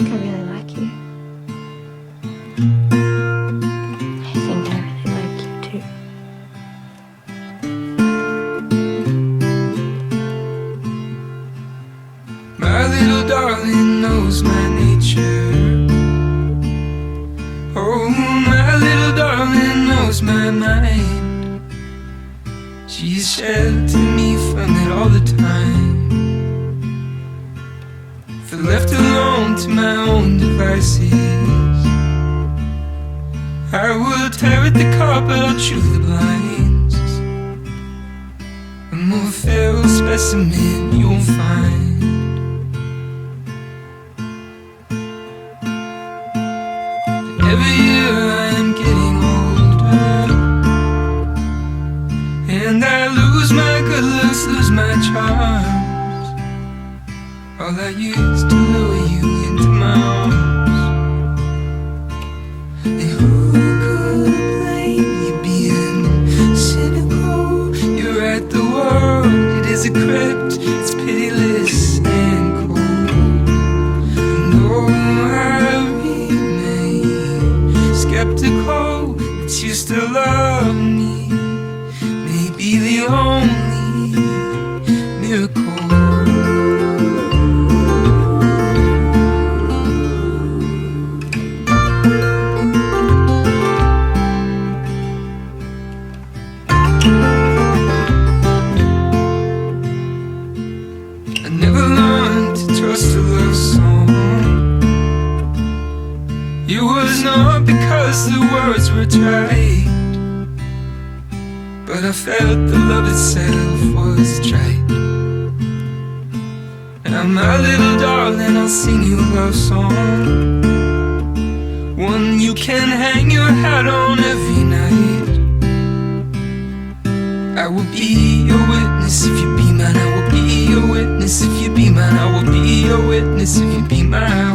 think I really like you. I think I really like you too. My little darling knows my nature. Oh, my little darling knows my mind. She's sheltered me from it all the time. If left alone to my own devices, I will tear at the carpet, I'll chew the blinds. A more feral specimen you won't find. Every year I am getting older, and I lose my good looks, lose my charms. All I used to lure you into my arms. And who could blame you being cynical? You're at the world, it is a crypt, it's pitiless and cold. And though I remain skeptical that you still love me, may be the only miracle. I never learned to trust a love song. It was not because the words were trite, but I felt the love itself was trite. Now my little darling, I'll sing you a love song, one you can hang your hat on every night. I will be your witness if you be mine. I will be your witness if you be mine. I will be your witness if you be mine.